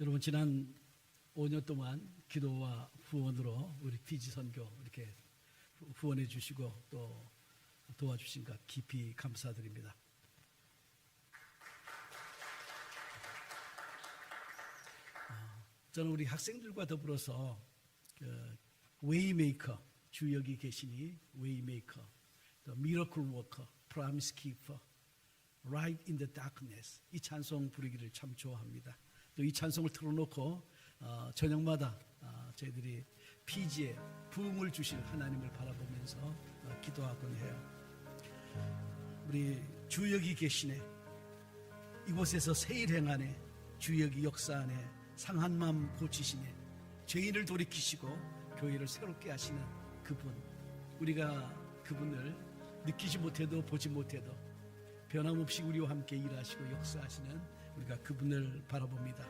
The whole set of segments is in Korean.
여러분 지난 5년 동안 기도와 후원으로 우리 피지 선교 이렇게 후원해 주시고 또 도와주신 것 깊이 감사드립니다. 저는 우리 학생들과 더불어서 웨이메이커, 주 여기 계시니 웨이메이커, 미러클 워커, 프로미스 키퍼, Light in the darkness, 이 찬송 부르기를 참 좋아합니다. 또 이 찬송을 틀어놓고 저녁마다 저희들이 피지에 부흥을 주실 하나님을 바라보면서 기도하곤 해요. 우리 주 여기 계시네, 이곳에서 세일 행하네, 주 여기 역사 안에 상한 마음 고치시네, 죄인을 돌이키시고 교회를 새롭게 하시는 그분, 우리가 그분을 느끼지 못해도 보지 못해도 변함없이 우리와 함께 일하시고 역사하시는 우리가 그분을 바라봅니다.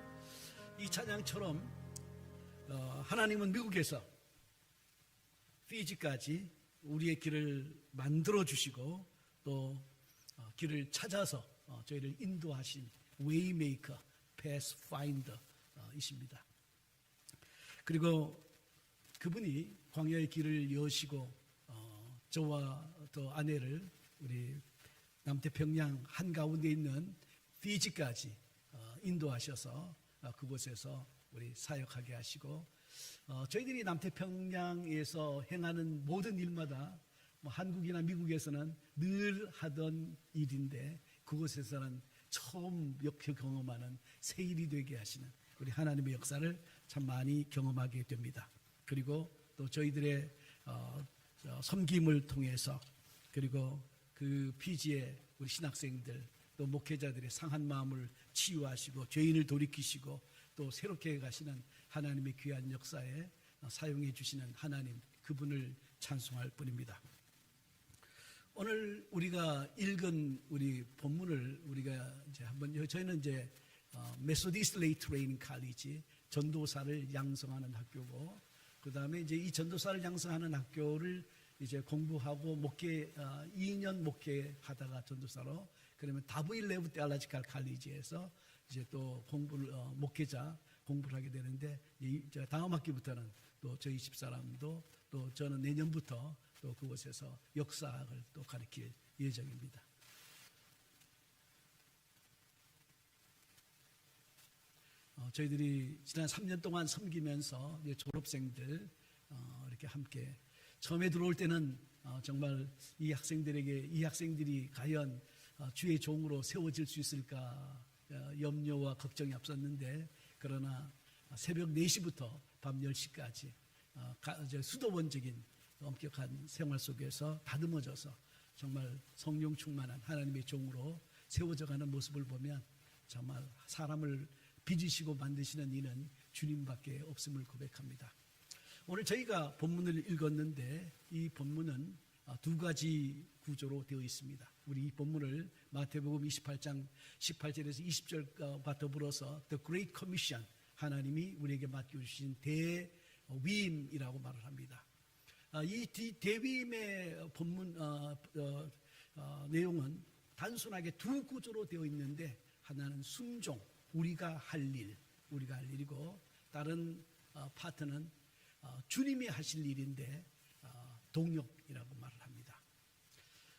이 찬양처럼 하나님은 미국에서 피지까지 우리의 길을 만들어 주시고 또 길을 찾아서 저희를 인도하신 웨이메이커, 패스파인더 이십니다. 그리고 그분이 광야의 길을 여시고 저와 또 아내를 우리 남태평양 한가운데 있는 피지까지 인도하셔서 그곳에서 우리 사역하게 하시고 저희들이 남태평양에서 행하는 모든 일마다 한국이나 미국에서는 늘 하던 일인데 그곳에서는 처음 경험하는 새 일이 되게 하시는 우리 하나님의 역사를 참 많이 경험하게 됩니다. 그리고 또 저희들의 섬김을 통해서 그리고 그 피지의 우리 신학생들 또 목회자들의 상한 마음을 치유하시고 죄인을 돌이키시고 또 새롭게 가시는 하나님의 귀한 역사에 사용해 주시는 하나님, 그분을 찬송할 뿐입니다. 오늘 우리가 읽은 우리 본문을 우리가 이제 한번, 저희는 이제 메소디스트 레이 트레이닝 칼리지, 전도사를 양성하는 학교고, 그 다음에 이제 이 전도사를 양성하는 학교를 이제 공부하고 2년 목회하다가 전도사로, 그러면 다브일 레브 테올로지컬 칼리지에서 이제 또 목회자 공부를 하게 되는데, 다음 학기부터는 또 저희 집사람도 또 저는 내년부터 또 그곳에서 역사학을 또 가르칠 예정입니다. 저희들이 지난 3년 동안 섬기면서 졸업생들 이렇게 함께, 처음에 들어올 때는 정말 이 학생들이 과연 주의 종으로 세워질 수 있을까 염려와 걱정이 앞섰는데, 그러나 새벽 4시부터 밤 10시까지 수도원적인 엄격한 생활 속에서 다듬어져서 정말 성령 충만한 하나님의 종으로 세워져가는 모습을 보면 정말 사람을 빚으시고 만드시는 이는 주님밖에 없음을 고백합니다. 오늘 저희가 본문을 읽었는데 이 본문은 두 가지 구조로 되어 있습니다. 우리 이 본문을 마태복음 28장 18절에서 20절과 더불어서 The Great Commission, 하나님이 우리에게 맡겨주신 대위임이라고 말을 합니다. 이 대위임의 본문 내용은 단순하게 두 구조로 되어 있는데, 하나는 순종, 우리가 할 일이고, 다른 파트는 주님이 하실 일인데 동역이라고 말을 합니다.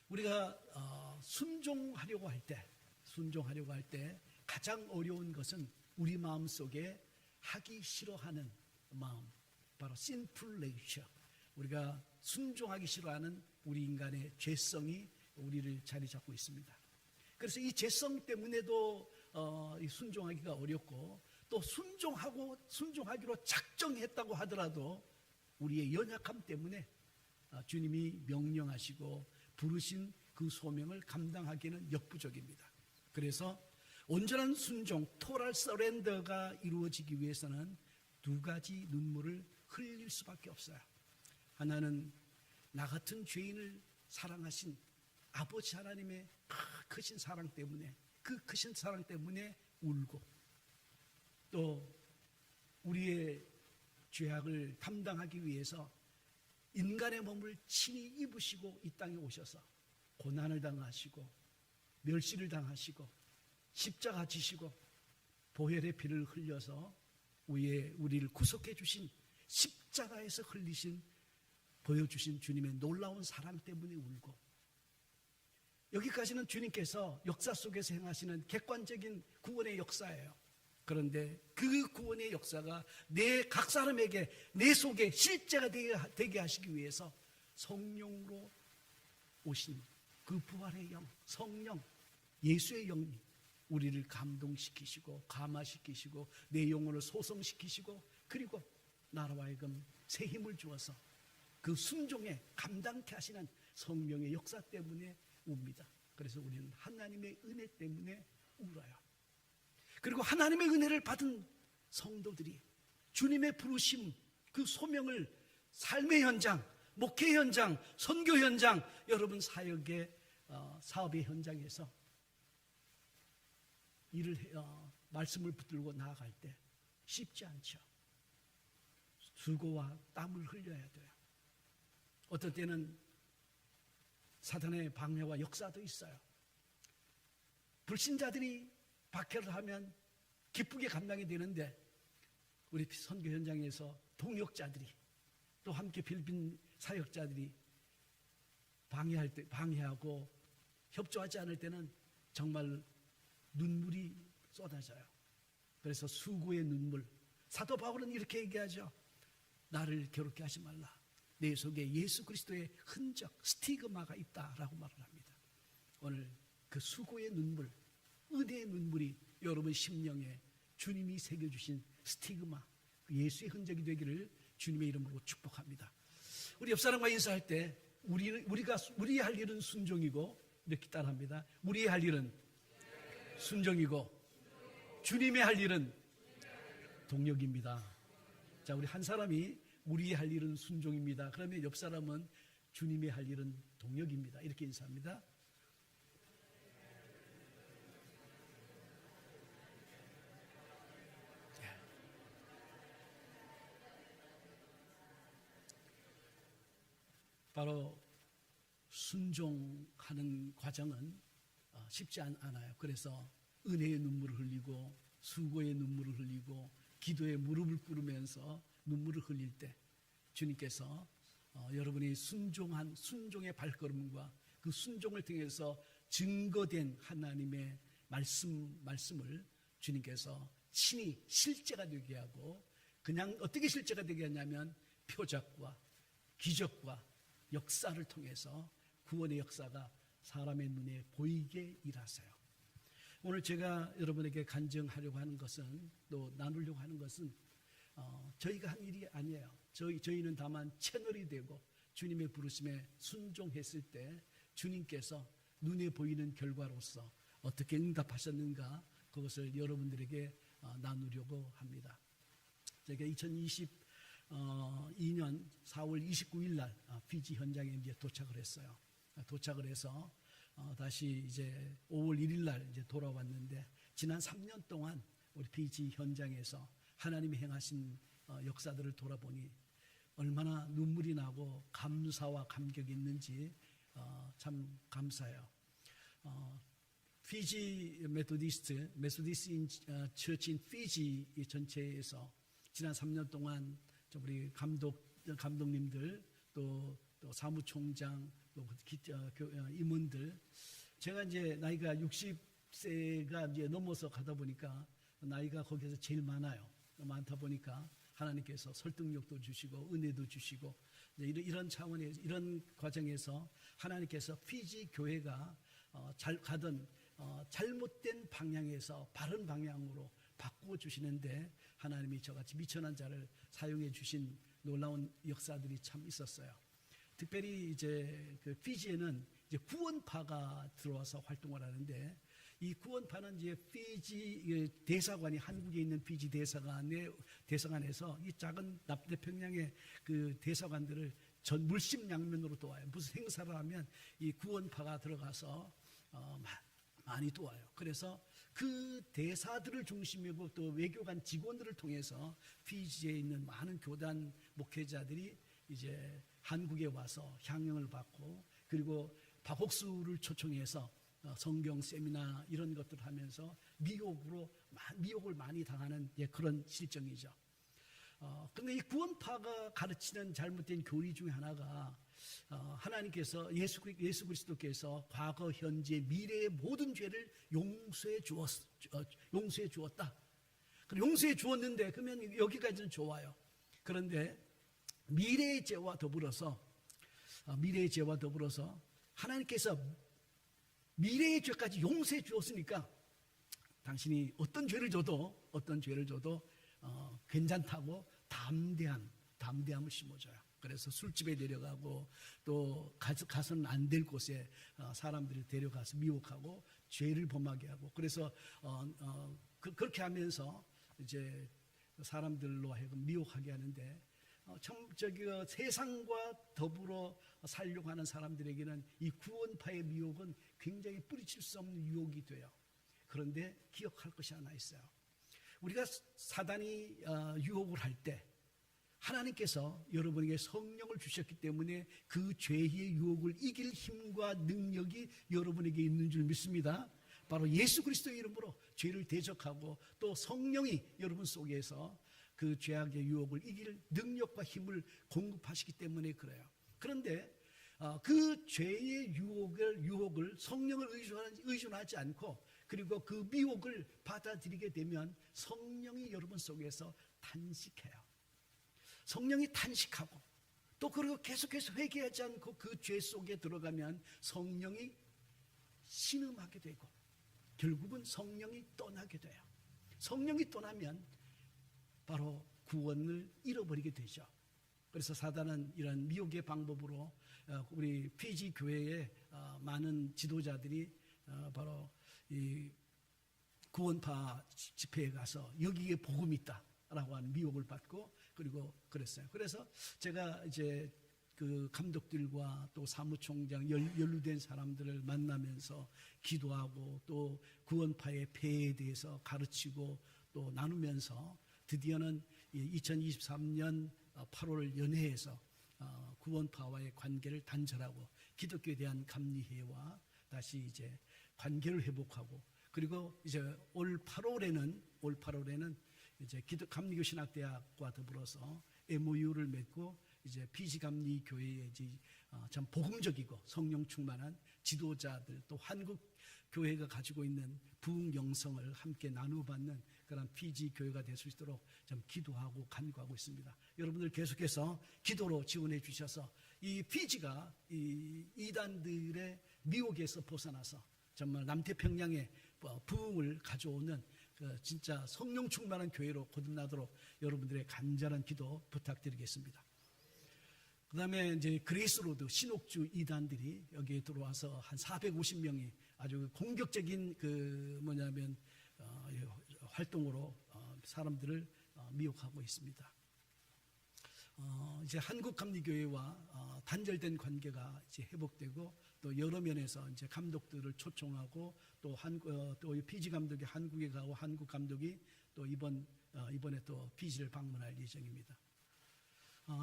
우리가 순종하려고 할 때 가장 어려운 것은 우리 마음 속에 하기 싫어하는 마음, 바로 sinful nature, 우리가 순종하기 싫어하는 우리 인간의 죄성이 우리를 자리 잡고 있습니다. 그래서 이 죄성 때문에도 순종하기가 어렵고, 또 순종하기로 작정했다고 하더라도 우리의 연약함 때문에 주님이 명령하시고 부르신 그 소명을 감당하기는 역부족입니다. 그래서 온전한 순종, 토탈 서렌더가 이루어지기 위해서는 두 가지 눈물을 흘릴 수밖에 없어요. 하나는 나 같은 죄인을 사랑하신 아버지 하나님의 크신 사랑 때문에, 그 크신 사랑 때문에 울고, 또 우리의 죄악을 담당하기 위해서 인간의 몸을 친히 입으시고 이 땅에 오셔서 고난을 당하시고 멸시를 당하시고 십자가 지시고 보혈의 피를 흘려서 위에 우리를 구속해 주신 십자가에서 흘리신 보여주신 주님의 놀라운 사랑 때문에 울고, 여기까지는 주님께서 역사 속에서 행하시는 객관적인 구원의 역사예요. 그런데 그 구원의 역사가 내 각 사람에게 내 속에 실제가 되게 하시기 위해서 성령으로 오신 그 부활의 영, 성령, 예수의 영이 우리를 감동시키시고 감화시키시고 내 영혼을 소성시키시고, 그리고 나로 하여금 새 힘을 주어서 그 순종에 감당케 하시는 성령의 역사 때문에 웁니다. 그래서 우리는 하나님의 은혜 때문에 울어요. 그리고 하나님의 은혜를 받은 성도들이 주님의 부르심, 그 소명을 삶의 현장, 목회 현장, 선교 현장, 여러분 사역의 사업의 현장에서 일을 말씀을 붙들고 나아갈 때 쉽지 않죠. 수고와 땀을 흘려야 돼요. 어떨 때는 사탄의 방해와 역사도 있어요. 불신자들이 박해를 하면 기쁘게 감당이 되는데, 우리 선교 현장에서 동역자들이 또 함께 필리핀 사역자들이 방해하고 협조하지 않을 때는 정말 눈물이 쏟아져요. 그래서 수고의 눈물. 사도 바울은 이렇게 얘기하죠. 나를 괴롭게 하지 말라. 내 속에 예수 그리스도의 흔적, 스티그마가 있다라고 말을 합니다. 오늘 그 수고의 눈물, 은혜의 눈물이 여러분 심령에 주님이 새겨주신 스티그마, 예수의 흔적이 되기를 주님의 이름으로 축복합니다. 우리 옆 사람과 인사할 때 우리의 할 일은 순종이고, 이렇게 따라합니다. 우리의 할 일은 순종이고 주님의 할 일은 동력입니다. 자, 우리 한 사람이 우리의 할 일은 순종입니다. 그러면 옆 사람은 주님의 할 일은 동력입니다. 이렇게 인사합니다. 바로 순종하는 과정은 쉽지 않아요. 그래서 은혜의 눈물을 흘리고 수고의 눈물을 흘리고 기도의 무릎을 꿇으면서 눈물을 흘릴 때 주님께서 여러분이 순종의 발걸음과 그 순종을 통해서 증거된 하나님의 말씀을 주님께서 친히 실제가 되게 하고, 그냥 어떻게 실제가 되게 하냐면 표적과 기적과 역사를 통해서 구원의 역사가 사람의 눈에 보이게 일하세요. 오늘 제가 여러분에게 간증하려고 하는 것은, 또 나누려고 하는 것은 저희가 한 일이 아니에요. 저희는 다만 채널이 되고 주님의 부르심에 순종했을 때 주님께서 눈에 보이는 결과로서 어떻게 응답하셨는가, 그것을 여러분들에게 나누려고 합니다. 제가 2022년 4월 29일 날 피지 현장에 이제 도착을 했어요. 도착을 해서 다시 이제 5월 1일 날 이제 돌아왔는데, 지난 3년 동안 우리 피지 현장에서 하나님이 행하신 역사들을 돌아보니 얼마나 눈물이 나고 감사와 감격이 있는지 참 감사해요. 피지 메소디스트 처치 인 피지 전체에서 지난 3년 동안 우리 감독님들, 또 사무총장, 또 임원들, 제가 이제 나이가 60세가 이제 넘어서 가다 보니까 나이가 거기서 제일 많다 보니까 하나님께서 설득력도 주시고 은혜도 주시고, 이런 차원에서, 이런 과정에서 하나님께서 피지 교회가 잘 가던 잘못된 방향에서 바른 방향으로 바꾸어 주시는데, 하나님이 저같이 미천한 자를 사용해 주신 놀라운 역사들이 참 있었어요. 특별히 이제 그 피지에는 이제 구원파가 들어와서 활동을 하는데, 이 구원파는 이제 피지 대사관이, 한국에 있는 피지 대사관에서 이 작은 남태평양의 그 대사관들을 전 물심양면으로 도와요. 무슨 행사를 하면 이 구원파가 들어가서 많이 도와요. 그래서 그 대사들을 중심으로 또 외교관 직원들을 통해서 피지에 있는 많은 교단 목회자들이 이제 한국에 와서 향응을 받고, 그리고 박옥수를 초청해서 성경 세미나 이런 것들을 하면서 미국으로 미혹을 많이 당하는 그런 실정이죠. 그런데 이 구원파가 가르치는 잘못된 교리 중에 하나가 하나님께서 예수 그리스도께서 과거, 현재, 미래의 모든 죄를 용서해 주었다. 용서해 주었는데 그러면 여기까지는 좋아요. 그런데 미래의 죄와 더불어서 하나님께서 미래의 죄까지 용서해 주었으니까 당신이 어떤 죄를 줘도 괜찮다고 담대함을 심어줘요. 그래서 술집에 데려가고 또 가서는 안 될 곳에 사람들을 데려가서 미혹하고 죄를 범하게 하고, 그래서 그렇게 하면서 이제 사람들로 하여금 미혹하게 하는데, 세상과 더불어 살려고 하는 사람들에게는 이 구원파의 미혹은 굉장히 뿌리칠 수 없는 유혹이 돼요. 그런데 기억할 것이 하나 있어요. 우리가 사단이 유혹을 할 때 하나님께서 여러분에게 성령을 주셨기 때문에 그 죄의 유혹을 이길 힘과 능력이 여러분에게 있는 줄 믿습니다. 바로 예수 그리스도의 이름으로 죄를 대적하고 또 성령이 여러분 속에서 그 죄악의 유혹을 이길 능력과 힘을 공급하시기 때문에 그래요. 그런데 그 죄의 유혹을 성령을 의존하지 않고, 그리고 그 미혹을 받아들이게 되면 성령이 여러분 속에서 탄식해요. 성령이 탄식하고 또 그리고 계속해서 회개하지 않고 그 죄 속에 들어가면 성령이 신음하게 되고 결국은 성령이 떠나게 돼요. 성령이 떠나면 바로 구원을 잃어버리게 되죠. 그래서 사단은 이런 미혹의 방법으로 우리 피지 교회의 많은 지도자들이 바로 이 구원파 집회에 가서 여기에 복음이 있다라고 하는 미혹을 받고 그리고 그랬어요. 그래서 제가 이제 그 감독들과 또 사무총장 연루된 사람들을 만나면서 기도하고 또 구원파의 폐해에 대해서 가르치고 또 나누면서 드디어는 2023년 8월 연회에서 구원파와의 관계를 단절하고 기독교에 대한 감리회와 다시 이제 관계를 회복하고, 그리고 이제 올 8월에는 이제 감리교 신학대학과 더불어서 MOU를 맺고 이제 피지 감리 교회에 참 복음적이고 성령 충만한 지도자들, 또 한국 교회가 가지고 있는 부흥 영성을 함께 나누어받는 그런 피지 교회가 될 수 있도록 좀 기도하고 간구하고 있습니다. 여러분들 계속해서 기도로 지원해 주셔서 이 피지가 이 이단들의 미혹에서 벗어나서 정말 남태평양에 부흥을 가져오는 진짜 성령 충만한 교회로 거듭나도록 여러분들의 간절한 기도 부탁드리겠습니다. 그 다음에 이제 그레이스로드 신옥주 이단들이 여기에 들어와서 한 450명이 아주 공격적인 활동으로 사람들을 미혹하고 있습니다. 이제 한국 감리교회와 단절된 관계가 이제 회복되고 또 여러 면에서 이제 감독들을 초청하고 또 피지 감독이 한국에 가고 한국 감독이 또 이번에 또 피지를 방문할 예정입니다.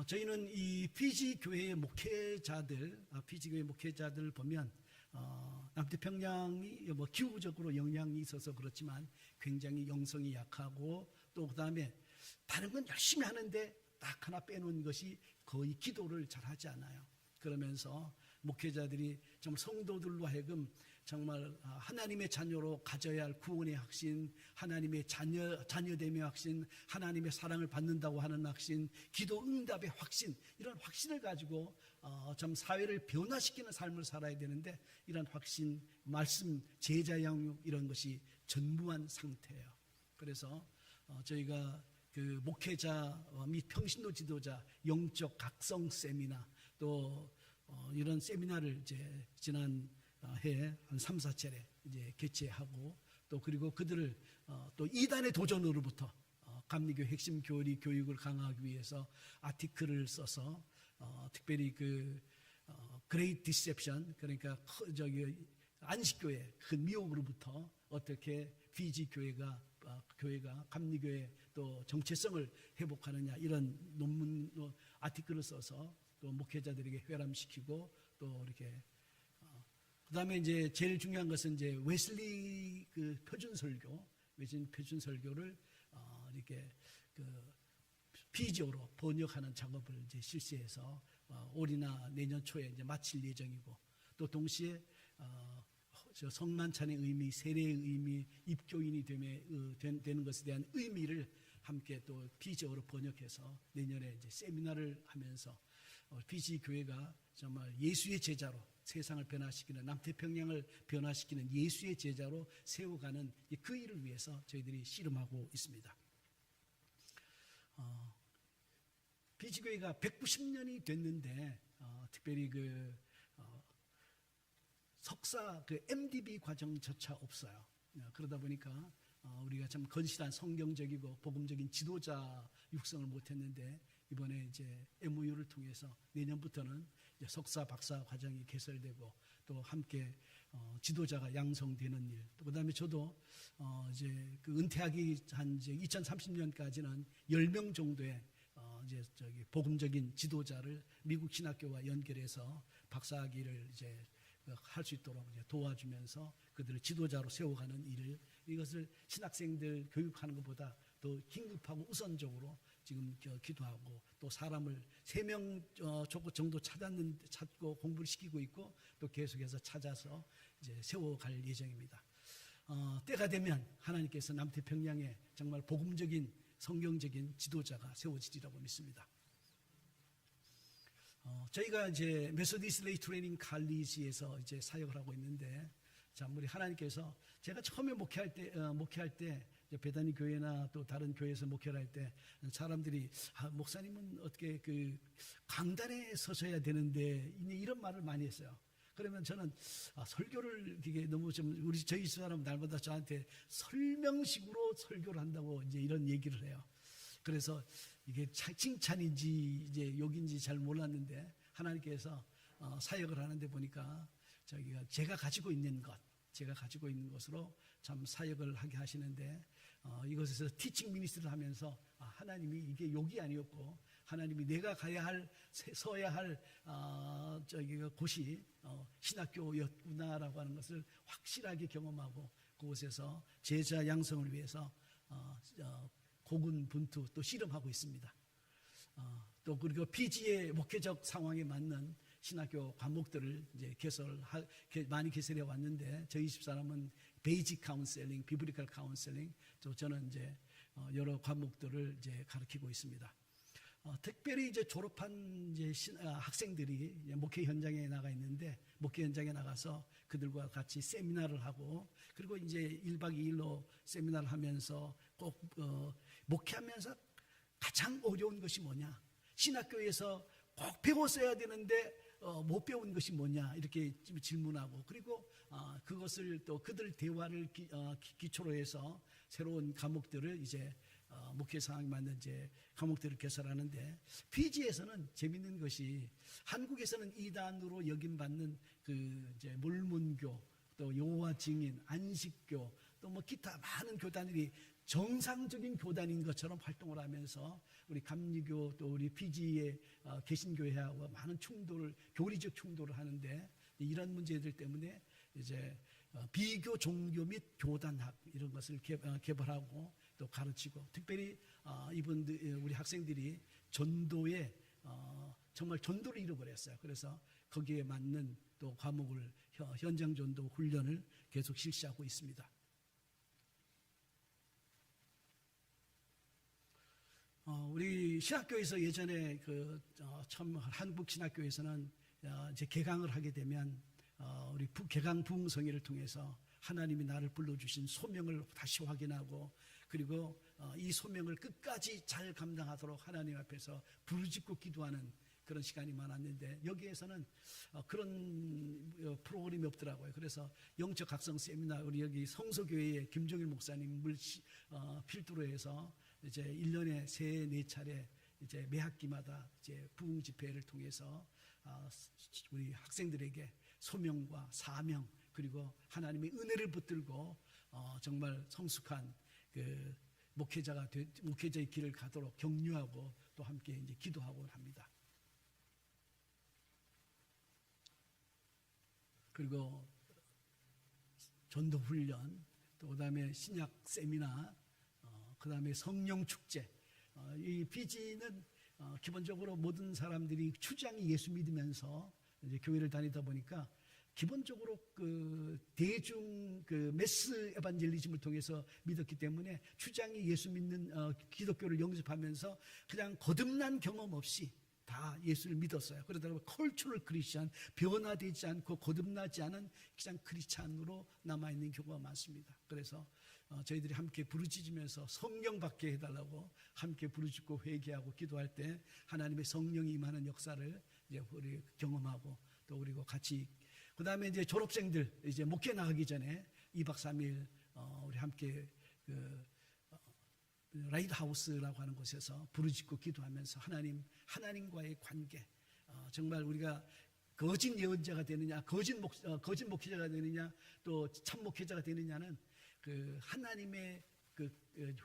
저희는 이 피지 교회의 목회자들 보면 남태평양이 기후적으로 영향이 있어서 그렇지만 굉장히 영성이 약하고, 또 그다음에 다른 건 열심히 하는데 딱 하나 빼놓은 것이 거의 기도를 잘 하지 않아요. 그러면서 목회자들이 좀 성도들로 하여금 정말 하나님의 자녀로 가져야 할 구원의 확신, 하나님의 자녀됨의 확신, 하나님의 사랑을 받는다고 하는 확신, 기도 응답의 확신, 이런 확신을 가지고 좀 사회를 변화시키는 삶을 살아야 되는데 이런 확신, 말씀, 제자 양육 이런 것이 전무한 상태예요. 그래서 저희가 그 목회자 및 평신도 지도자 영적 각성 세미나 또 이런 세미나를 이제 지난 해 한 3, 4차례 이제 개최하고, 또 그리고 그들을 또 이단의 도전으로부터 감리교 핵심 교육을 강화하기 위해서 아티클을 써서 특별히 그레이트 디셉션, 그러니까 안식교회 그 미혹으로부터 어떻게 피지 교회가 감리교회 또 정체성을 회복하느냐, 이런 논문 아티클을 써서 또 목회자들에게 회람시키고, 또 이렇게 그다음에 이제 제일 중요한 것은 이제 웨슬리 표준 설교, 표준 설교를 이렇게 피지어로 번역하는 작업을 이제 실시해서 올해나 내년 초에 이제 마칠 예정이고, 또 동시에 성만찬의 의미, 세례의 의미, 입교인이 되는 것에 대한 의미를 함께 또 피지어로 번역해서 내년에 이제 세미나를 하면서 피지 교회가 정말 예수의 제자로 세상을 변화시키는, 남태평양을 변화시키는 예수의 제자로 세워가는 그 일을 위해서 저희들이 씨름하고 있습니다. 피지교회가 190년이 됐는데 특별히 석사 MDB 과정조차 없어요. 그러다 보니까 우리가 참 건실한 성경적이고 복음적인 지도자 육성을 못했는데, 이번에 이제 MOU를 통해서 내년부터는 이제 석사 박사 과정이 개설되고 또 함께 지도자가 양성되는 일, 또 그다음에 저도 이제 은퇴하기 한 이제 2030년까지는 10명 정도의 이제 복음적인 지도자를 미국 신학교와 연결해서 박사학위를 이제 할 수 있도록 이제 도와주면서 그들을 지도자로 세워가는 일을, 이것을 신학생들 교육하는 것보다 더 긴급하고 우선적으로 지금 기도하고, 또 사람을 3명 정도 찾고 공부를 시키고 있고, 또 계속해서 찾아서 이제 세워갈 예정입니다. 때가 되면 하나님께서 남태평양에 정말 복음적인 성경적인 지도자가 세워지리라고 믿습니다. 저희가 이제 메소디스트 레이 트레이닝 칼리지에서 이제 사역을 하고 있는데, 참 우리 하나님께서, 제가 처음에 목회할 때 베다니 교회나 또 다른 교회에서 목회를 할 때 사람들이 목사님은 어떻게 강단에 서셔야 되는데 이런 말을 많이 했어요. 그러면 저는 설교를 이게 너무 좀 저희 사람 날마다 저한테 설명식으로 설교를 한다고 이제 이런 얘기를 해요. 그래서 이게 칭찬인지 이제 욕인지 잘 몰랐는데, 하나님께서 사역을 하는데 보니까 제가 가지고 있는 것으로 참 사역을 하게 하시는데, 이것에서 티칭 미니스트를 하면서 하나님이 이게 욕이 아니었고, 하나님이 내가 서야 할 곳이 신학교였구나라고 하는 것을 확실하게 경험하고, 그곳에서 제자 양성을 위해서 고군분투 또 씨름하고 있습니다. 또 그리고 피지의 목회적 상황에 맞는 신학교 과목들을 이제 많이 개설해 왔는데, 저희 집사람은 베이직 카운셀링, 비브리컬 카운셀링, 또 저는 이제 여러 과목들을 이제 가르치고 있습니다. 특별히 이제 졸업한 이제 학생들이 이제 목회 현장에 나가 있는데, 목회 현장에 나가서 그들과 같이 세미나를 하고, 그리고 이제 1박 2일로 세미나를 하면서 꼭 목회하면서 가장 어려운 것이 뭐냐, 신학교에서 꼭 배웠어야 되는데 못 배운 것이 뭐냐, 이렇게 질문하고, 그리고 그것을 또 그들 대화를 기초로 해서 새로운 과목들을 이제 목회 상황에 맞는 이제 과목들을 개설하는데, 피지에서는 재밌는 것이, 한국에서는 이단으로 여김받는 이제 몰몬교, 또 여호와 증인, 안식교, 또 뭐 기타 많은 교단들이 정상적인 교단인 것처럼 활동을 하면서 우리 감리교 또 우리 피지의 개신교회하고 많은 교리적 충돌을 하는데, 이런 문제들 때문에 이제 비교 종교 및 교단학 이런 것을 개발하고 또 가르치고, 특별히 우리 학생들이 전도에 정말 전도를 잃어버렸어요. 그래서 거기에 맞는 또 과목을 현장 전도 훈련을 계속 실시하고 있습니다. 우리 신학교에서 예전에 처음 한국 신학교에서는 이제 개강을 하게 되면 우리 개강 부흥성회를 통해서 하나님이 나를 불러주신 소명을 다시 확인하고, 그리고 이 소명을 끝까지 잘 감당하도록 하나님 앞에서 부르짖고 기도하는 그런 시간이 많았는데, 여기에서는 그런 프로그램이 없더라고요. 그래서 영적 각성 세미나, 우리 여기 성서교회의 김종일 목사님 필두로 해서 이제 1년에 3-4차례 이제 매 학기마다 이제 부흥 집회를 통해서 우리 학생들에게 소명과 사명, 그리고 하나님의 은혜를 붙들고 정말 성숙한 목회자의 길을 가도록 격려하고 또 함께 이제 기도하고 합니다. 그리고 전도 훈련, 또 그다음에 신약 세미나, 그다음에 성령 축제. 이 BG는 기본적으로 모든 사람들이 추장이 예수 믿으면서 이제 교회를 다니다 보니까 기본적으로 그 대중 그 매스 에반젤리즘을 통해서 믿었기 때문에 추장이 예수 믿는 기독교를 영접하면서 그냥 거듭난 경험 없이 다 예수를 믿었어요. 그러다 보면 컬처럴 크리스찬, 변화되지 않고 거듭나지 않은 그냥 크리스찬으로 남아있는 경우가 많습니다. 그래서 저희들이 함께 부르짖으면서 성령 받게 해달라고 함께 부르짖고 회개하고 기도할 때 하나님의 성령이 임하는 역사를 이제 우리 경험하고 또 그리고 같이, 그 다음에 이제 졸업생들 이제 목회 나가기 전에 2박 3일 우리 함께 라이트하우스라고 하는 곳에서 부르짖고 기도하면서 하나님과의 관계, 정말 우리가 거짓 예언자가 되느냐, 거짓 목회자가 되느냐, 또 참 목회자가 되느냐는 그 하나님의 그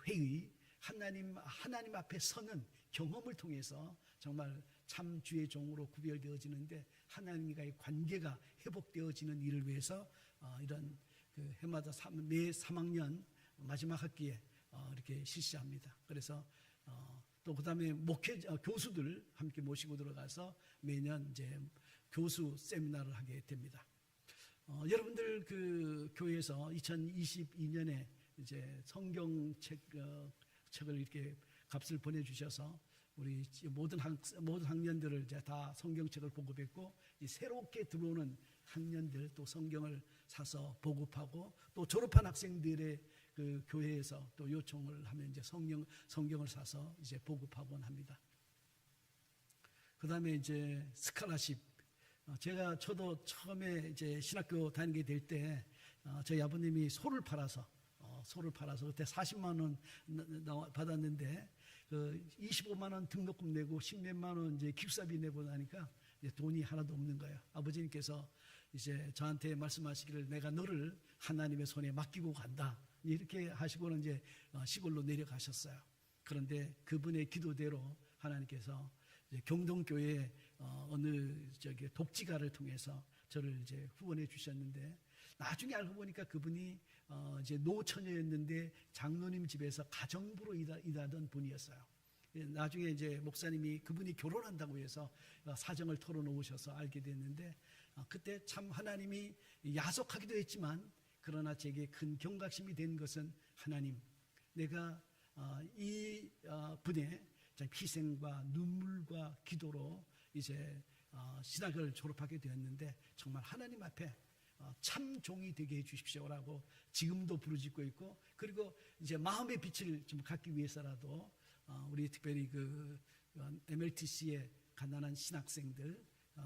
회의, 하나님 앞에 서는 경험을 통해서 정말 참 주의 종으로 구별되어지는데, 하나님과의 관계가 회복되어지는 일을 위해서 이런 그 해마다 매 3학년 마지막 학기에 이렇게 실시합니다. 그래서 또 그다음에 교수들 함께 모시고 들어가서 매년 이제 교수 세미나를 하게 됩니다. 여러분들 그 교회에서 2022년에 이제 성경책을 이렇게 값을 보내주셔서 우리 모든 학년들을 이제 다 성경책을 보급했고, 새롭게 들어오는 학년들 또 성경을 사서 보급하고, 또 졸업한 학생들의 그 교회에서 또 요청을 하면 이제 성경을 사서 이제 보급하곤 합니다. 그 다음에 이제 스칼라십. 저도 처음에 이제 신학교 다니게 될 때 저희 아버님이 소를 팔아서 그때 40만 원 받았는데, 그 25만 원 등록금 내고 10몇만 원 이제 기숙사비 내고 나니까 이제 돈이 하나도 없는 거예요. 아버지님께서 이제 저한테 말씀하시기를, 내가 너를 하나님의 손에 맡기고 간다, 이렇게 하시고는 이제 시골로 내려가셨어요. 그런데 그분의 기도대로 하나님께서 이제 경동교회 어느 독지가를 통해서 저를 이제 후원해 주셨는데, 나중에 알고 보니까 그분이 이제 노처녀였는데 장로님 집에서 가정부로 일하던 분이었어요. 나중에 이제 목사님이 그분이 결혼한다고 해서 사정을 털어놓으셔서 알게 됐는데, 그때 참 하나님이 야속하기도 했지만, 그러나 제게 큰 경각심이 된 것은, 하나님, 내가 이 분의 희생과 눈물과 기도로 이제 신학을 졸업하게 되었는데, 정말 하나님 앞에 참 종이 되게 해 주십시오라고 지금도 부르짖고 있고, 그리고 이제 마음의 빛을 좀 갖기 위해서라도 우리 특별히 그 MLTC의 가난한 신학생들,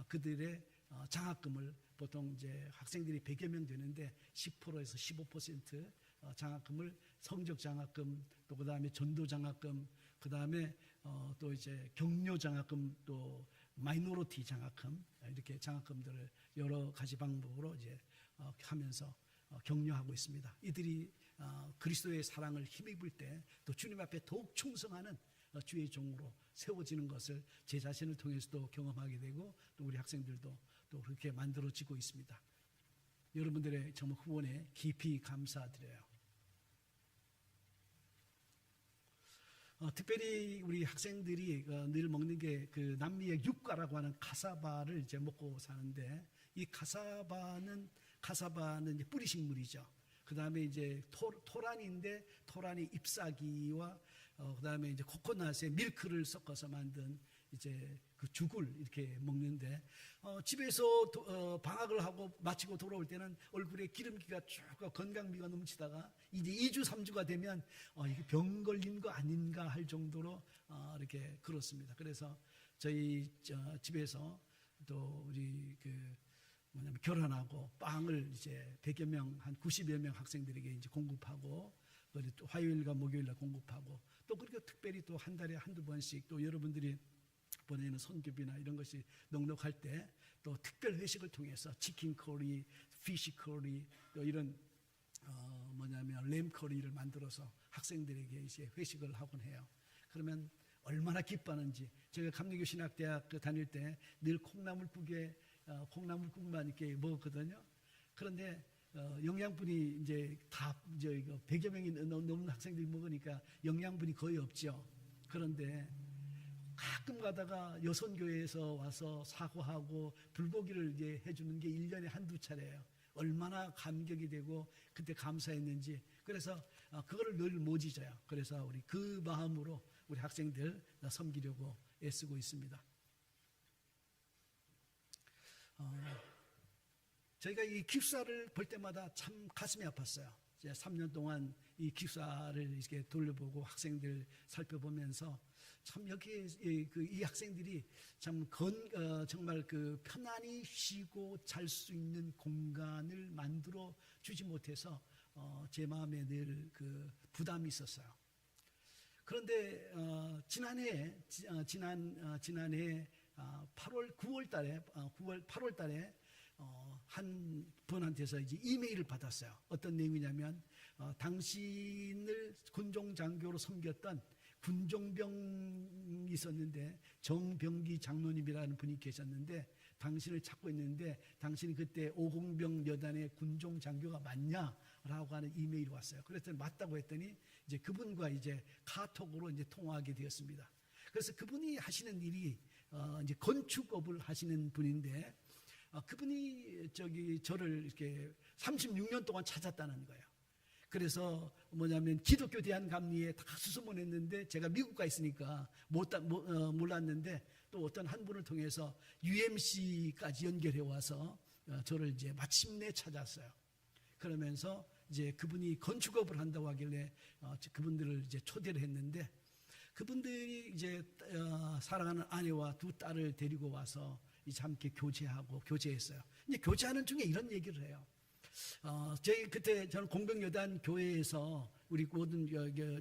그들의 장학금을 보통 이제 학생들이 100여 명 되는데 10%에서 15% 장학금을, 성적 장학금, 또 그 다음에 전도 장학금, 그 다음에 또 이제 격려 장학금, 또 마이너리티 장학금, 이렇게 장학금들을 여러 가지 방법으로 이제 하면서 격려하고 있습니다. 이들이 그리스도의 사랑을 힘입을 때 또 주님 앞에 더욱 충성하는 주의 종으로 세워지는 것을 제 자신을 통해서도 경험하게 되고, 또 우리 학생들도 또 그렇게 만들어지고 있습니다. 여러분들의 정말 후원에 깊이 감사드려요. 특별히 우리 학생들이 늘 먹는 게 그 남미의 육과라고 하는 카사바를 이제 먹고 사는데, 이 카사바는 이제 뿌리식물이죠. 그 다음에 이제 토란인데, 토란이 잎사귀와 그 다음에 이제 코코넛에 밀크를 섞어서 만든 이제 그 죽을 이렇게 먹는데, 집에서 방학을 하고 마치고 돌아올 때는 얼굴에 기름기가 쭉 건강미가 넘치다가 이제 2주 3주가 되면 이게 병 걸린 거 아닌가 할 정도로 이렇게 그렇습니다. 그래서 저희 집에서 또 우리 결혼하고 빵을 이제 100여 명, 한 90여 명 학생들에게 이제 공급하고, 또 화요일과 목요일날 공급하고, 또 그리고 특별히 또 한 달에 한두 번씩 또 여러분들이 보내는 선교비나 이런 것이 넉넉할 때 또 특별 회식을 통해서 치킨 커리, 피시 커리, 또 이런 램 커리를 만들어서 학생들에게 이제 회식을 하곤 해요. 그러면 얼마나 기뻐하는지. 제가 감리교 신학대학 다닐 때 늘 콩나물국만 이렇게 먹었거든요. 그런데 영양분이 이제 다 이제 이거 100여 명이 넘는 학생들이 먹으니까 영양분이 거의 없죠. 그런데 가끔 가다가 여선교회에서 와서 사과하고 불고기를 이제 해주는 게 1년에 한두 차례예요. 얼마나 감격이 되고 그때 감사했는지. 그래서 그거를 늘 못 잊어요. 그래서 우리 그 마음으로 우리 학생들 섬기려고 애쓰고 있습니다. 저희가 이 기숙사를 볼 때마다 참 가슴이 아팠어요. 이제 3년 동안 이 기숙사를 이렇게 돌려보고 학생들 살펴보면서 참 여기 이 학생들이 참 정말 그 편안히 쉬고 잘 수 있는 공간을 만들어 주지 못해서 제 마음에 늘 그 부담이 있었어요. 그런데 지난해 8월 달에 한 분한테서 이제 이메일을 받았어요. 어떤 내용이냐면 당신을 군종 장교로 섬겼던 군종병이 있었는데 정병기 장로님이라는 분이 계셨는데 당신을 찾고 있는데 당신이 그때 5공병 여단의 군종 장교가 맞냐라고 하는 이메일이 왔어요. 그래서 맞다고 했더니 이제 그분과 이제 카톡으로 이제 통화하게 되었습니다. 그래서 그분이 하시는 일이 이제 건축업을 하시는 분인데 그분이 저를 이렇게 36년 동안 찾았다는 거예요. 그래서 뭐냐면 기독교 대한감리에 다 수소문했는데 제가 미국 가 있으니까 몰랐는데 또 어떤 한 분을 통해서 UMC까지 연결해 와서 저를 이제 마침내 찾았어요. 그러면서 이제 그분이 건축업을 한다고 하길래 그분들을 이제 초대를 했는데 그분들이 이제 사랑하는 아내와 두 딸을 데리고 와서 이제 함께 교제했어요. 이제 교제하는 중에 이런 얘기를 해요. 저희 그때 저는 공병여단 교회에서 우리 모든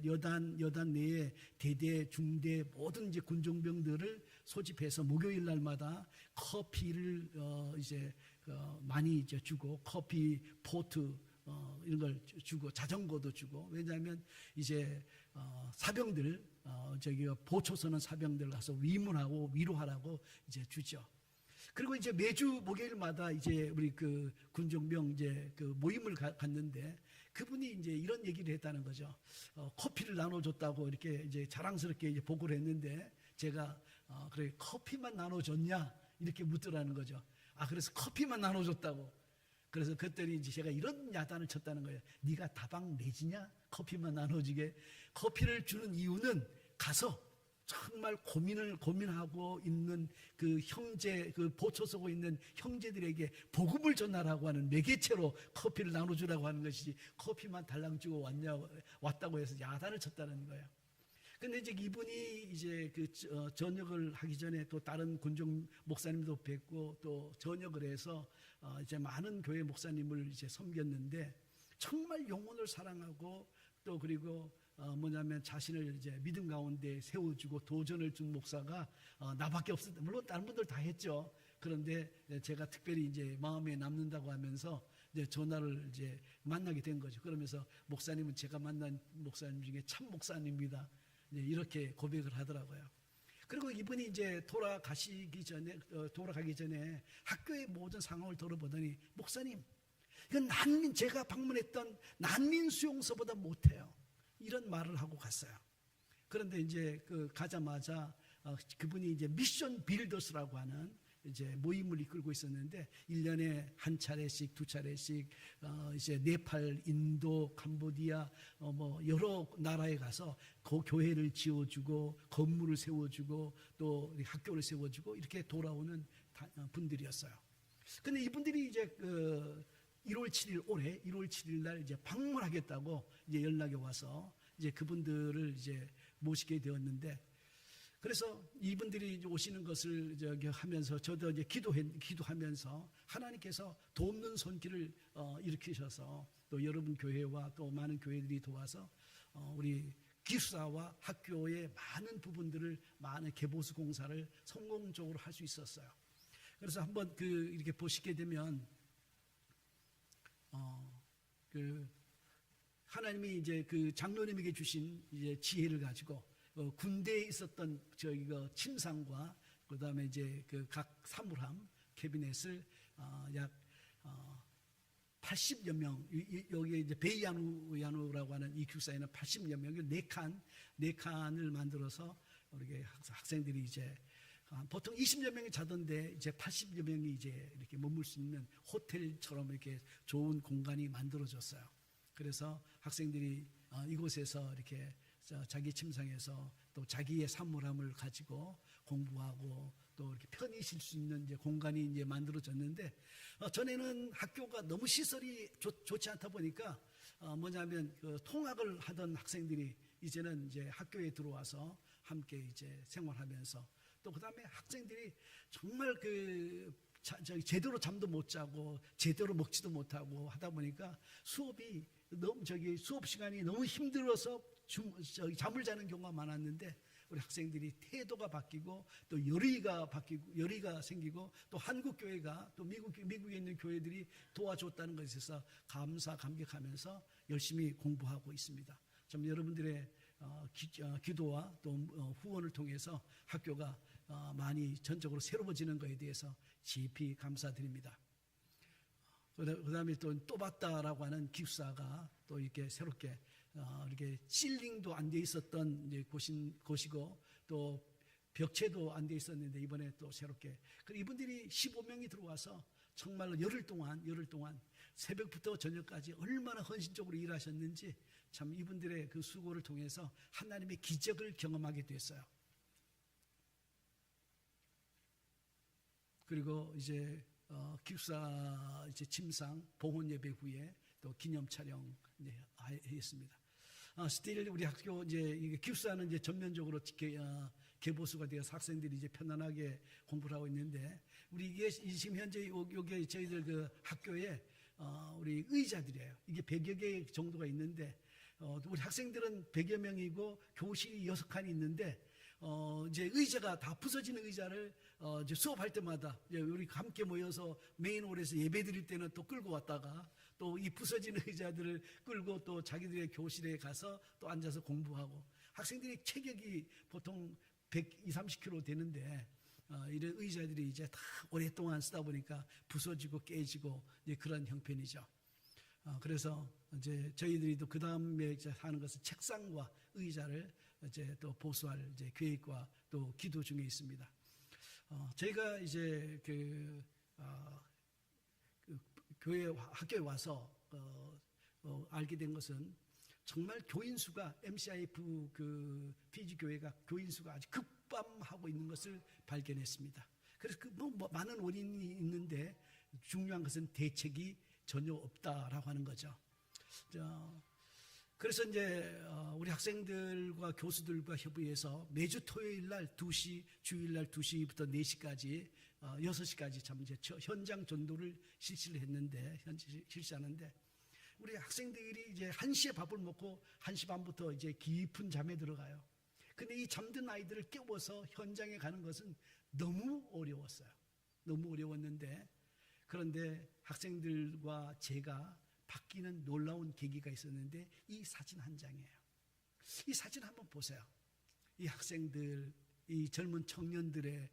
여단 내에 대대, 중대 모든 이제 군종병들을 소집해서 목요일 날마다 커피를 이제 많이 이제 주고 커피 포트 이런 걸 주고 자전거도 주고 왜냐하면 이제 사병들 보초서는 사병들 가서 위문하고 위로하라고 이제 주죠. 그리고 이제 매주 목요일마다 이제 우리 그 군종병 이제 그 모임을 갔는데 그분이 이제 이런 얘기를 했다는 거죠. 커피를 나눠줬다고 이렇게 이제 자랑스럽게 이제 보고를 했는데 제가 그래 커피만 나눠줬냐 이렇게 묻더라는 거죠. 그래서 커피만 나눠줬다고. 그래서 그랬더니 이제 제가 이런 야단을 쳤다는 거예요. 네가 다방 내지냐? 커피만 나눠주게. 커피를 주는 이유는 가서 정말 고민하고 있는 그 형제, 그 보초 서고 있는 형제들에게 복음을 전하라고 하는 매개체로 커피를 나눠주라고 하는 것이지 커피만 달랑 주고 왔다고 해서 야단을 쳤다는 거예요. 근데 이제 이분이 이제 그 전역을 하기 전에 또 다른 군종 목사님도 뵙고 또 전역을 해서 이제 많은 교회 목사님을 이제 섬겼는데 정말 영혼을 사랑하고 또 그리고 뭐냐면 자신을 이제 믿음 가운데 세워주고 도전을 준 목사가 나밖에 없었다. 물론 다른 분들 다 했죠. 그런데 제가 특별히 이제 마음에 남는다고 하면서 이제 전화를 이제 만나게 된 거죠. 그러면서 목사님은 제가 만난 목사님 중에 참 목사님입니다. 이렇게 고백을 하더라고요. 그리고 이분이 이제 돌아가기 전에 학교의 모든 상황을 들어보더니 목사님, 이건 제가 방문했던 난민 수용소보다 못해요. 이런 말을 하고 갔어요. 그런데 이제 가자마자 그분이 이제 미션 빌더스라고 하는 이제 모임을 이끌고 있었는데 1년에 한 차례씩 두 차례씩 이제 네팔, 인도, 캄보디아 뭐 여러 나라에 가서 그 교회를 지어주고 건물을 세워주고 또 학교를 세워주고 이렇게 돌아오는 분들이었어요. 근데 이분들이 이제 1월 7일 올해 1월 7일 날 이제 방문하겠다고 이제 연락이 와서 이제 그분들을 이제 모시게 되었는데 그래서 이분들이 이제 오시는 것을 하면서 저도 이제 기도하면서 하나님께서 돕는 손길을 일으키셔서 또 여러분 교회와 또 많은 교회들이 도와서 우리 기숙사와 학교의 많은 부분들을 많은 개보수 공사를 성공적으로 할 수 있었어요. 그래서 한번 이렇게 보시게 되면 하나님이 이제 그 장로님에게 주신 이제 지혜를 가지고 군대에 있었던 침상과 그다음에 이제 각 사물함 캐비넷을 약 80여 명, 여기 이제 베이야누라고 하는 이 기숙사에는 80여 명이 네 칸을 만들어서 우리 학생들이 이제 보통 20여 명이 자던데 이제 80여 명이 이제 이렇게 머물 수 있는 호텔처럼 이렇게 좋은 공간이 만들어졌어요. 그래서 학생들이 이곳에서 이렇게 자기 침상에서 또 자기의 사물함을 가지고 공부하고 또 이렇게 편히 쉴 수 있는 이제 공간이 이제 만들어졌는데, 전에는 학교가 너무 시설이 좋지 않다 보니까 뭐냐면 그 통학을 하던 학생들이 이제는 이제 학교에 들어와서 함께 이제 생활하면서, 또 그다음에 학생들이 정말 제대로 잠도 못 자고 제대로 먹지도 못하고 하다 보니까 수업이 너무 수업 시간이 너무 힘들어서 잠을 자는 경우가 많았는데, 우리 학생들이 태도가 바뀌고 또 열의가 생기고 또 한국 교회가 또 미국에 있는 교회들이 도와줬다는 것에서 감격하면서 열심히 공부하고 있습니다. 좀 여러분들의 기도와 또 후원을 통해서 학교가 많이 전적으로 새로워지는 것에 대해서 깊이 감사드립니다. 그 다음에 또 봤다라고 하는 기숙사가 또 이렇게 새롭게 이렇게 실링도 안 돼 있었던 이제 곳이고 또 벽체도 안 돼 있었는데 이번에 또 새롭게, 이분들이 15명이 들어와서 정말로 열흘 동안 새벽부터 저녁까지 얼마나 헌신적으로 일하셨는지 참 이분들의 그 수고를 통해서 하나님의 기적을 경험하게 됐어요. 그리고 이제 기숙사 이제 침상 봉헌 예배 후에 또 기념 촬영 했습니다. 스틸 우리 학교 이제 기숙사는 이제 전면적으로 개보수가 되어서 학생들이 이제 편안하게 공부를 하고 있는데, 우리 이게 지금 현재 여기 저희들 그 학교에 우리 의자들이에요. 이게 100여 개 정도가 있는데, 우리 학생들은 100여 명이고 교실이 6칸이 있는데, 이제 의자가 다 부서지는 의자를 이제 수업할 때마다 우리 함께 모여서 메인홀에서 예배 드릴 때는 또 끌고 왔다가 또 이 부서지는 의자들을 끌고 또 자기들의 교실에 가서 또 앉아서 공부하고, 학생들이 체격이 보통 120, 30kg 되는데 이런 의자들이 이제 다 오랫동안 쓰다 보니까 부서지고 깨지고 이제 그런 형편이죠. 그래서 이제 저희들이 또 그 다음에 하는 것은 책상과 의자를 이제 또 보수할 이제 계획과 또 기도 중에 있습니다. 저희가 이제 학교에 와서 알게 된 것은 정말 교인 수가 MCIF 그 피지 교회가 교인 수가 아주 급감하고 있는 것을 발견했습니다. 그래서 많은 원인이 있는데 중요한 것은 대책이 전혀 없다라고 하는 거죠. 그래서 이제 우리 학생들과 교수들과 협의해서 매주 토요일 날 2시, 주일 날 2시부터 4시까지 6시까지 참 이제 현장 전도를 실시하는데, 우리 학생들이 이제 1시에 밥을 먹고 1시 반부터 이제 깊은 잠에 들어가요. 근데 이 잠든 아이들을 깨워서 현장에 가는 것은 너무 어려웠어요. 너무 어려웠는데, 그런데 학생들과 제가 바뀌는 놀라운 계기가 있었는데 이 사진 한 장이에요. 이 사진 한번 보세요. 이 학생들, 이 젊은 청년들의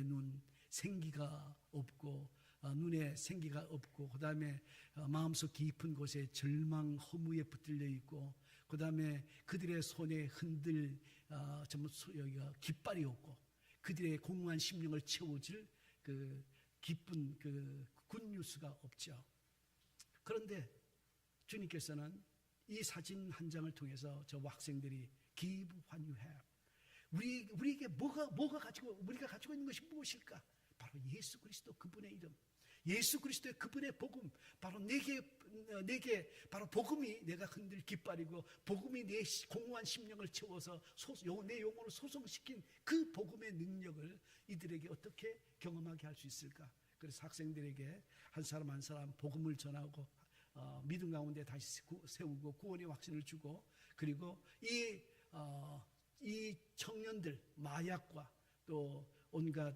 눈, 생기가 없고 눈에 생기가 없고, 그 다음에 마음속 깊은 곳에 절망, 허무에 붙들려 있고, 그 다음에 그들의 손에 흔들 여기가 깃발이 없고, 그들의 공허한 심령을 채워줄 그 기쁜 그 굿뉴스가 없죠. 그런데 주님께서는 이 사진 한 장을 통해서 저와 학생들이 give what you have, 우리에게 우리가 가지고 있는 것이 무엇일까? 바로 예수 그리스도 그분의 이름, 예수 그리스도의 그분의 복음, 바로 내게 바로 복음이 내가 흔들 깃발이고, 복음이 내 공허한 심령을 채워서 내 영혼을 소성시킨 그 복음의 능력을 이들에게 어떻게 경험하게 할 수 있을까? 그래서 학생들에게 한 사람 한 사람 복음을 전하고 믿음 가운데 다시 세우고 구원의 확신을 주고, 그리고 이 청년들, 마약과 또 온갖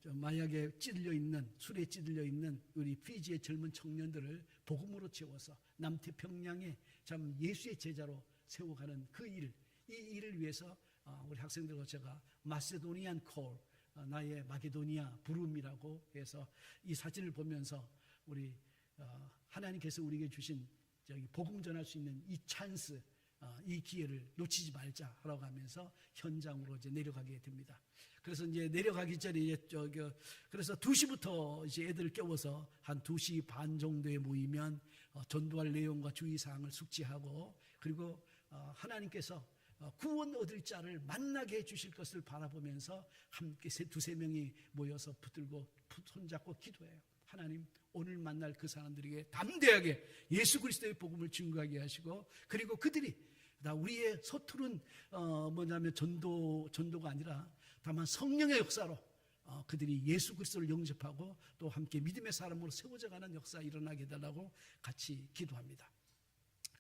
마약에 찌들려 있는, 술에 찌들려 있는 우리 피지의 젊은 청년들을 복음으로 채워서 남태평양에 참 예수의 제자로 세워가는 이 일을 위해서 우리 학생들과 제가 마세도니안 콜, 나의 마게도니아 부름이라고 해서 이 사진을 보면서 우리 하나님께서 우리에게 주신 복음 전할 수 있는 이 찬스, 이 기회를 놓치지 말자라고 하면서 현장으로 이제 내려가게 됩니다. 그래서 이제 내려가기 전에 그래서 2시부터 이제 애들을 깨워서 한 2시 반 정도에 모이면 전도할 내용과 주의사항을 숙지하고, 그리고 하나님께서 구원 얻을 자를 만나게 해주실 것을 바라보면서 함께 두세 명이 모여서 붙들고 손잡고 기도해요. 하나님, 오늘 만날 그 사람들에게 담대하게 예수 그리스도의 복음을 증거하게 하시고, 그리고 그들이 우리의 서투른 뭐냐면 전도가 아니라 다만 성령의 역사로 그들이 예수 그리스도를 영접하고 또 함께 믿음의 사람으로 세워져가는 역사 일어나게 해달라고 같이 기도합니다.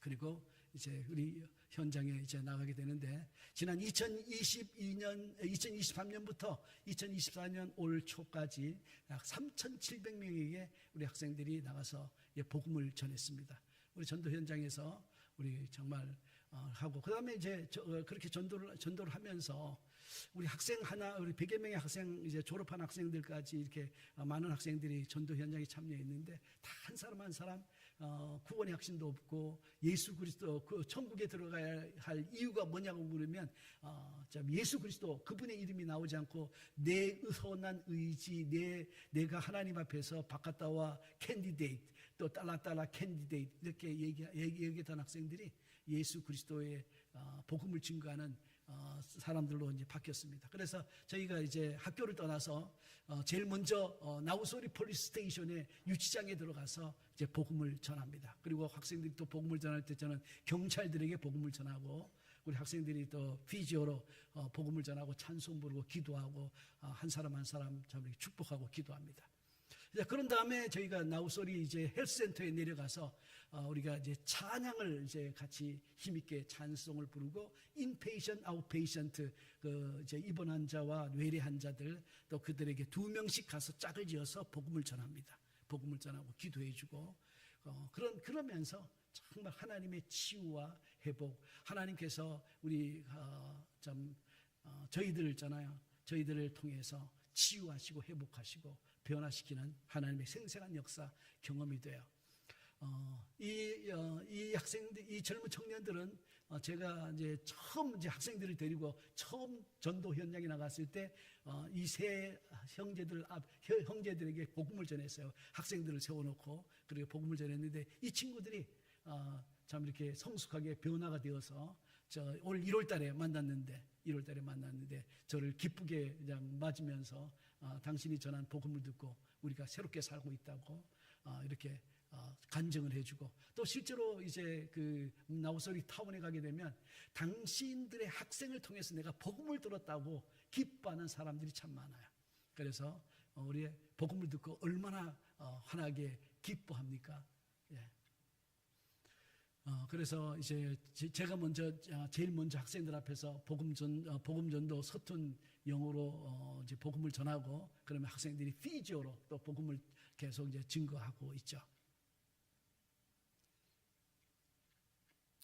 그리고 이제 우리 현장에 이제 나가게 되는데, 지난 2023년부터 2024년 올 초까지 약 3,700명에게 우리 학생들이 나가서 복음을 전했습니다. 우리 전도 현장에서 우리 정말 하고, 그 다음에 이제 그렇게 전도를 하면서 우리 학생 우리 100여 명의 학생, 이제 졸업한 학생들까지 이렇게 많은 학생들이 전도 현장에 참여했는데, 다 한 사람 한 사람 구원의 확신도 없고 예수 그리스도 그 천국에 들어가야 할 이유가 뭐냐고 물으면 예수 그리스도 그분의 이름이 나오지 않고 내 선한 의지, 내가 하나님 앞에서 바깥다와 캔디데이트, 또 달라달라 캔디데이트 이렇게 얘기했던 학생들이 예수 그리스도의 복음을 증거하는 사람들로 이제 바뀌었습니다. 그래서 저희가 이제 학교를 떠나서 제일 먼저 나우소리 폴리스 스테이션의 유치장에 들어가서 이제 복음을 전합니다. 그리고 학생들이 또 복음을 전할 때 저는 경찰들에게 복음을 전하고, 우리 학생들이 또 피지오로 복음을 전하고 찬송 부르고 기도하고 한 사람 한 사람 참 축복하고 기도합니다. 그런 다음에 저희가 나우소리 이제 헬스센터에 내려가서 우리가 이제 찬양을 이제 같이 힘있게 찬송을 부르고, 인페이션트, 아웃페이션트 그 이제 입원 환자와 뇌래 환자들 또 그들에게 2명씩 가서 짝을 지어서 복음을 전합니다. 복음을 전하고 기도해주고, 그러면서 정말 하나님의 치유와 회복, 하나님께서 우리 저희들을 있잖아요. 저희들을 통해서 치유하시고 회복하시고 변화시키는 하나님의 생생한 역사 경험이 돼요. 이 학생들, 이 젊은 청년들은 제가 이제 처음 이제 학생들을 데리고 처음 전도 현장에 나갔을 때 이 세 형제들에게 복음을 전했어요. 학생들을 세워놓고 그리고 복음을 전했는데, 이 친구들이 참 이렇게 성숙하게 변화가 되어서 올 1월달에 만났는데 저를 기쁘게 그냥 맞으면서 당신이 전한 복음을 듣고 우리가 새롭게 살고 있다고 이렇게 간증을 해주고, 또 실제로 이제 그 나우소리 타운에 가게 되면 당신들의 학생을 통해서 내가 복음을 들었다고 기뻐하는 사람들이 참 많아요. 그래서 우리의 복음을 듣고 얼마나 환하게 기뻐합니까? 예. 그래서 이제 제가 제일 먼저 학생들 앞에서 복음 전도 서툰 영어로 이제 복음을 전하고, 그러면 학생들이 피지오로 또 복음을 계속 이제 증거하고 있죠.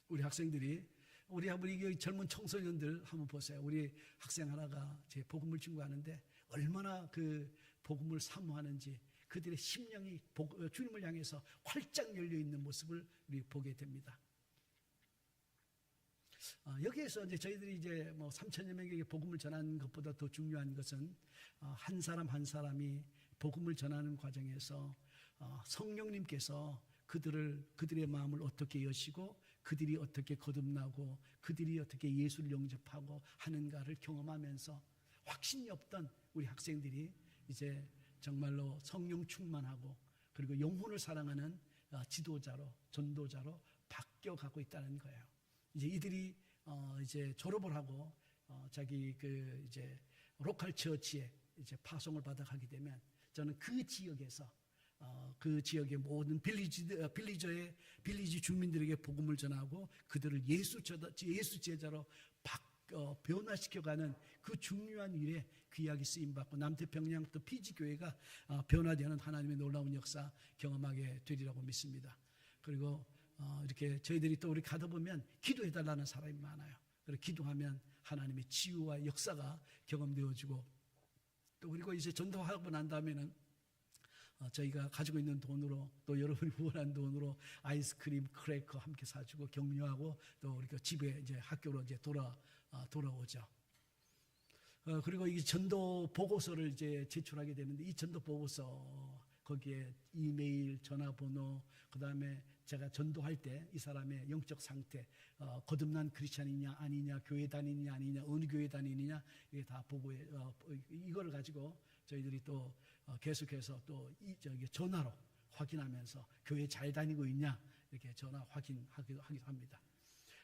우리 학생들이 우리 젊은 청소년들 한번 보세요. 우리 학생 하나가 제 복음을 증거하는데 얼마나 그 복음을 사모하는지, 그들의 심령이 주님을 향해서 활짝 열려 있는 모습을 우리 보게 됩니다. 여기에서 이제 저희들이 이제 뭐 3,000여 명에게 복음을 전하는 것보다 더 중요한 것은 한 사람 한 사람이 복음을 전하는 과정에서 성령님께서 그들의 마음을 어떻게 여시고 그들이 어떻게 거듭나고 그들이 어떻게 예수를 영접하고 하는가를 경험하면서 확신이 없던 우리 학생들이 이제 정말로 성령 충만하고 그리고 영혼을 사랑하는 지도자로, 전도자로 바뀌어가고 있다는 거예요. 이제 이들이 이제 졸업을 하고 자기 그 이제 로컬 처치에 이제 파송을 받아가게 되면 저는 그 지역에서 그 지역의 모든 빌리지 주민들에게 복음을 전하고 그들을 예수 제자로 변화시켜가는 그 중요한 일에 귀하게 쓰임받고 남태평양 또 피지교회가 변화되는 하나님의 놀라운 역사 경험하게 되리라고 믿습니다. 그리고 이렇게 저희들이 또 우리 가다 보면 기도해달라는 사람이 많아요. 그리고 기도하면 하나님의 치유와 역사가 경험되어지고 또 그리고 이제 전도하고 난 다음에는 저희가 가지고 있는 돈으로 또 여러분이 후원한 돈으로 아이스크림, 크래커 함께 사주고 격려하고 또 우리가 집에 이제 학교로 이제 돌아오죠. 그리고 이 전도 보고서를 이제 제출하게 되는데 이 전도 보고서 거기에 이메일, 전화번호, 그 다음에 제가 전도할 때 이 사람의 영적 상태, 거듭난 크리스찬이냐 아니냐, 교회 다니느냐 아니냐, 어느 교회 다니느냐 이게 다 보고해. 이거를 가지고 저희들이 또 계속해서 또 저기 전화로 확인하면서 교회 잘 다니고 있냐 이렇게 전화 확인하기도 합니다.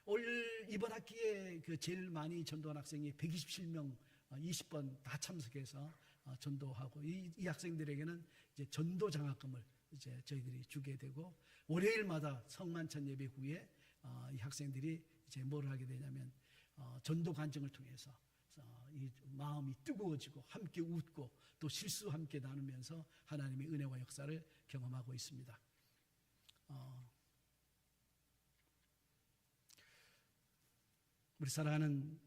올 이번 학기에 그 제일 많이 전도한 학생이 127명, 20번 다 참석해서 전도하고 이 학생들에게는 이제 전도 장학금을 이제 저희들이 주게 되고 월요일마다 성만찬 예배 후에 이 학생들이 이제 뭘 하게 되냐면 전도 간증을 통해서 이 마음이 뜨거워지고 함께 웃고 또 실수 함께 나누면서 하나님의 은혜와 역사를 경험하고 있습니다. 우리 사랑하는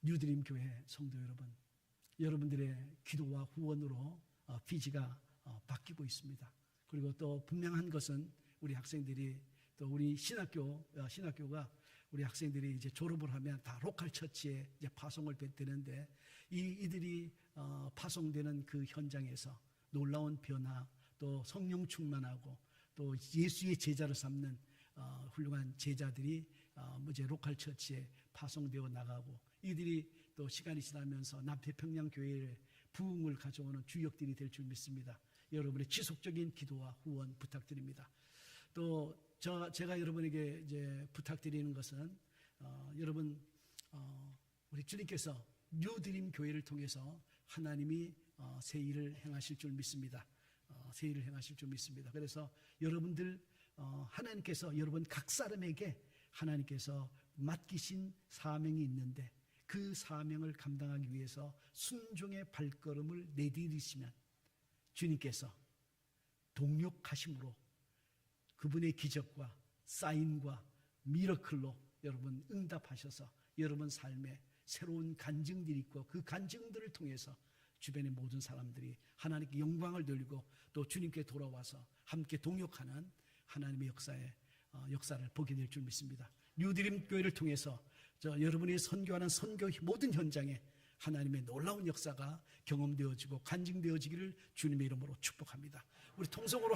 뉴드림 교회 성도 여러분, 여러분들의 기도와 후원으로 피지가 바뀌고 있습니다. 그리고 또 분명한 것은 우리 학생들이 또 우리 신학교가 우리 학생들이 이제 졸업을 하면 다 로컬 처치에 이제 파송을 되는데 이들이 파송되는 그 현장에서 놀라운 변화, 또 성령 충만하고 또 예수의 제자를 삼는 훌륭한 제자들이 이제 로컬 처치에 파송되어 나가고 이들이 또 시간이 지나면서 남태평양 교회의 부흥을 가져오는 주역들이 될 줄 믿습니다. 여러분의 지속적인 기도와 후원 부탁드립니다. 또 제가 여러분에게 이제 부탁드리는 것은 여러분 우리 주님께서 뉴드림 교회를 통해서 하나님이 새 일을 행하실 줄 믿습니다. 새 일을 행하실 줄 믿습니다. 그래서 여러분들 하나님께서 여러분 각 사람에게 하나님께서 맡기신 사명이 있는데 그 사명을 감당하기 위해서 순종의 발걸음을 내디디시면 주님께서 동력하심으로 그분의 기적과 사인과 미러클로 여러분 응답하셔서 여러분 삶에 새로운 간증들이 있고 그 간증들을 통해서 주변의 모든 사람들이 하나님께 영광을 돌리고 또 주님께 돌아와서 함께 동역하는 하나님의 역사를 보게 될 줄 믿습니다. 뉴드림 교회를 통해서 여러분이 선교하는 선교 모든 현장에 하나님의 놀라운 역사가 경험되어지고 간증되어지기를 주님의 이름으로 축복합니다. 우리 통성으로